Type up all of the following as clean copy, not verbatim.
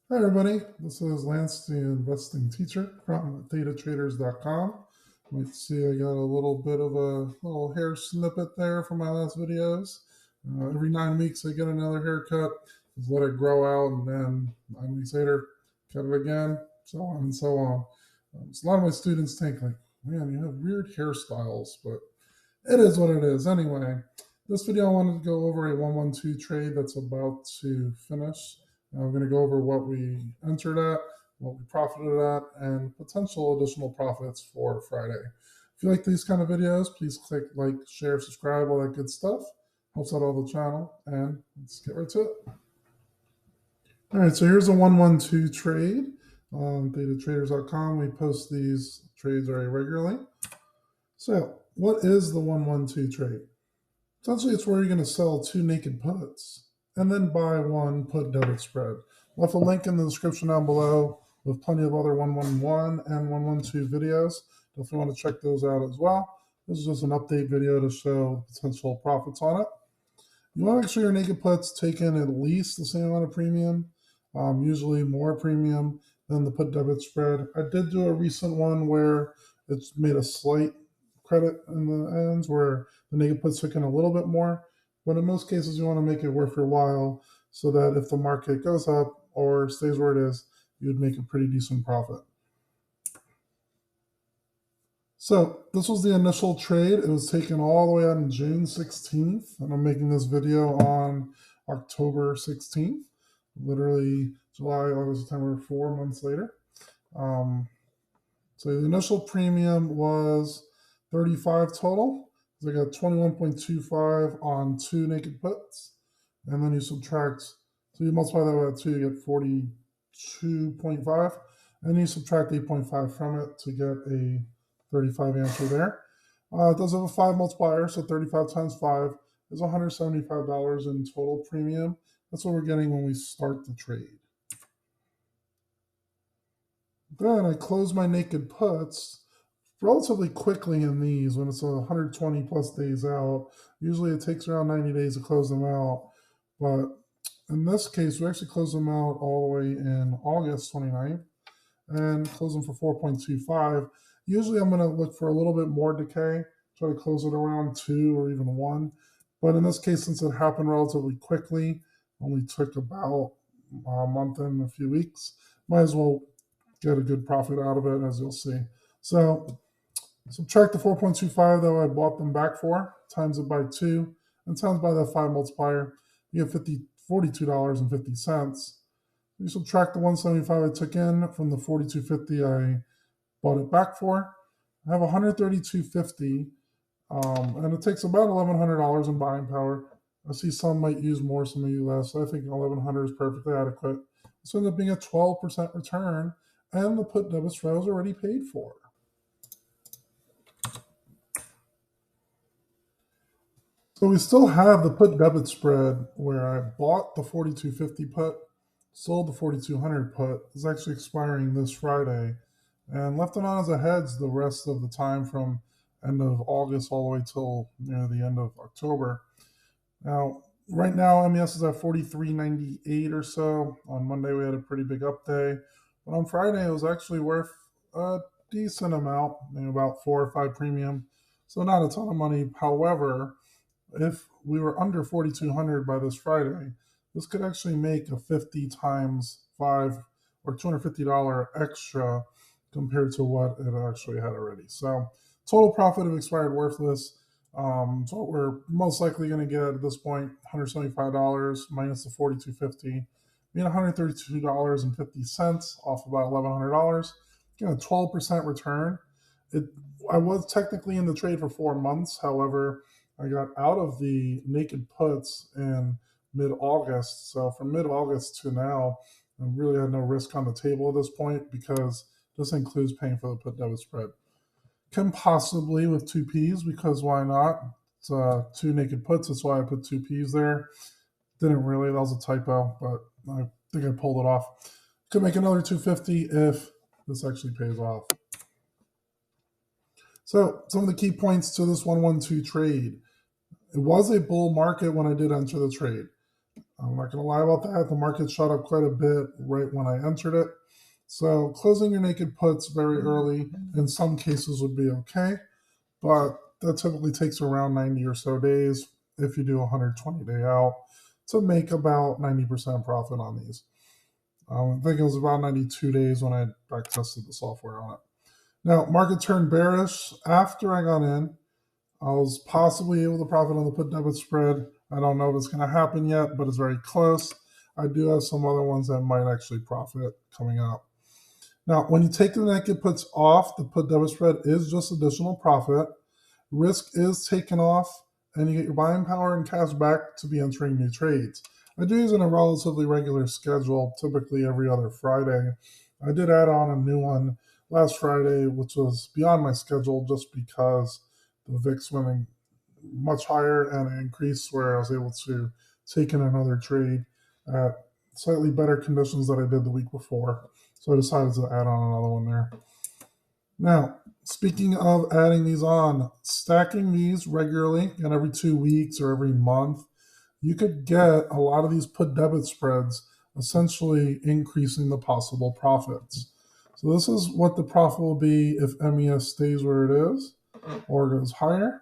Hi, everybody. This is Lance, the investing teacher from datatraders.com. You might see I got a little bit of a little hair snippet there from my last videos. Every 9 weeks, I get another haircut. Just let it grow out, and then 9 weeks later, cut it again, so on and so on. So a lot of my students think, like, man, you have weird hairstyles, but it is what it is. Anyway, this video I wanted to go over a 112 trade that's about to finish. I'm going to go over what we entered at, what we profited at, and potential additional profits for Friday. If you like these kind of videos, please click like, share, subscribe, all that good stuff. Helps out all the channel. And let's get right to it. All right, so here's a 112 trade on datatraders.com. We post these trades very regularly. So, what is the 112 trade? Essentially, it's where you're going to sell two naked puts and then buy one put debit spread. Left a link in the description down below with plenty of other 111 and 112 videos. Definitely want to check those out as well. This is just an update video to show potential profits on it. You want to make sure your naked puts take in at least the same amount of premium, usually more premium than the put debit spread. I did do a recent one where it's made a slight credit in the ends where the naked puts took in a little bit more. But in most cases, you want to make it worth your while so that if the market goes up or stays where it is, you would make a pretty decent profit. So this was the initial trade. It was taken all the way out on June 16th, and I'm making this video on October 16th, literally July, August, September, 4 months later. So the initial premium was 35 total. So I got 21.25 on two naked puts, and then you subtract, so you multiply that by 2, you get 42.5, and you subtract 8.5 from it to get a 35 answer there. It does have a 5 multiplier, so 35 times 5 is $175 in total premium. That's what we're getting when we start the trade. Then I close my naked puts relatively quickly in these when it's 120 plus days out. Usually it takes around 90 days to close them out. But in this case, we actually close them out all the way in August 29th and close them for 4.25. Usually I'm going to look for a little bit more decay, try to close it around 2 or even 1. But in this case, since it happened relatively quickly, only took about a month and a few weeks, might as well get a good profit out of it, as you'll see. So subtract the 4.25 that I bought them back for, times it by 2, and times by that 5 multiplier, you get $42.50. You subtract the 175 I took in from the 42.50 I bought it back for. I have 132.50, and it takes about $1,100 in buying power. I see some might use more, some may use less. So I think 1,100 is perfectly adequate. So it ended up being a 12% return, and the put debit spread was already paid for. So we still have the put debit spread where I bought the 42.50 put, sold the 4,200 put. It's actually expiring this Friday, and left it on as a hedge the rest of the time from end of August all the way till near the end of October. Now, right now, MES is at 43.98 or so. On Monday, we had a pretty big up day, but on Friday, it was actually worth a decent amount, maybe about 4 or 5 premium. So not a ton of money. However, if we were under 4,200 by this Friday, this could actually make a 50 times 5 or $250 extra compared to what it actually had already. So total profit of expired worthless. So what we're most likely going to get at this point, $175 minus the 42.50, being $132.50 off about $1,100. Again, a 12% return. I was technically in the trade for 4 months. However, I got out of the naked puts in mid-August. So from mid-August to now, I really had no risk on the table at this point because this includes paying for the put debit spread. Can possibly with 2 Ps because why not? It's 2 naked puts. That's why I put 2 Ps there. Didn't really. That was a typo, but I think I pulled it off. Could make another 250 if this actually pays off. So some of the key points to this 112 trade. It was a bull market when I did enter the trade. I'm not going to lie about that. The market shot up quite a bit right when I entered it. So closing your naked puts very early in some cases would be okay, but that typically takes around 90 or so days if you do a 120-day out to make about 90% profit on these. I think it was about 92 days when I back tested the software on it. Now, market turned bearish after I got in. I was possibly able to profit on the put debit spread. I don't know if it's going to happen yet, but it's very close. I do have some other ones that might actually profit coming up. Now, when you take the naked puts off, the put debit spread is just additional profit. Risk is taken off, and you get your buying power and cash back to be entering new trades. I do these in a relatively regular schedule, typically every other Friday. I did add on a new one last Friday, which was beyond my schedule just because the VIX went much higher and it increased where I was able to take in another trade at slightly better conditions than I did the week before. So I decided to add on another one there. Now, speaking of adding these on, stacking these regularly and every 2 weeks or every month, you could get a lot of these put debit spreads, essentially increasing the possible profits. So this is what the profit will be if MES stays where it is or goes higher.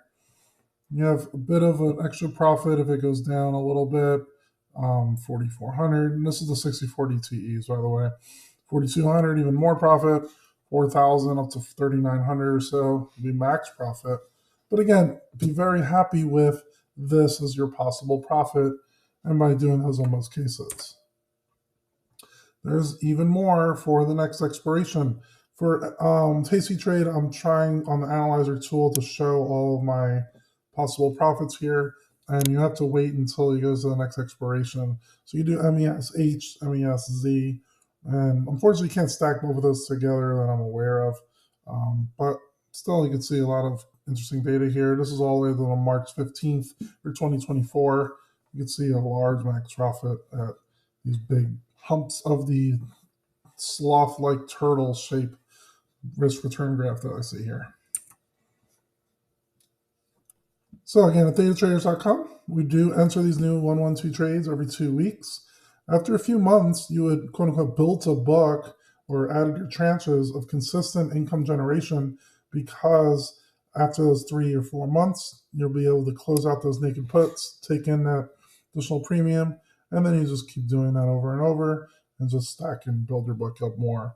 You have a bit of an extra profit if it goes down a little bit, 4,400. And this is the 60/40 TEs, by the way. 4,200, even more profit. 4,000 up to 3,900 or so would be max profit. But again, be very happy with this as your possible profit, and by doing those in most cases. There's even more for the next expiration. For Tasty Trade, I'm trying on the Analyzer tool to show all of my possible profits here, and you have to wait until it goes to the next expiration. So you do MESH, MESZ, and unfortunately you can't stack both of those together that I'm aware of. But still, you can see a lot of interesting data here. This is all the way to March 15th for 2024. You can see a large max profit at these big humps of the sloth-like turtle shape risk return graph that I see here. So again, at thetatraders.com, we do enter these new 112 trades every 2 weeks. After a few months, you would quote unquote built a book or added your tranches of consistent income generation, because after those 3 or 4 months, you'll be able to close out those naked puts, take in that additional premium, and then you just keep doing that over and over and just stack and build your book up more.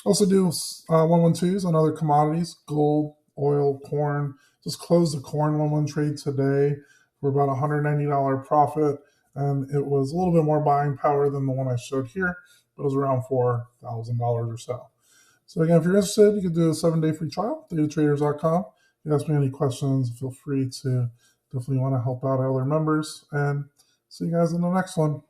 Also do 112s on other commodities, gold, oil, corn. Just closed the corn 1-1 trade today for about $190 profit, and it was a little bit more buying power than the one I showed here, but it was around $4,000 or so. So again, if you're interested, you can do a 7-day free trial, thetatraders.com. If you ask me any questions, feel free to definitely want to help out other members, and see you guys in the next one.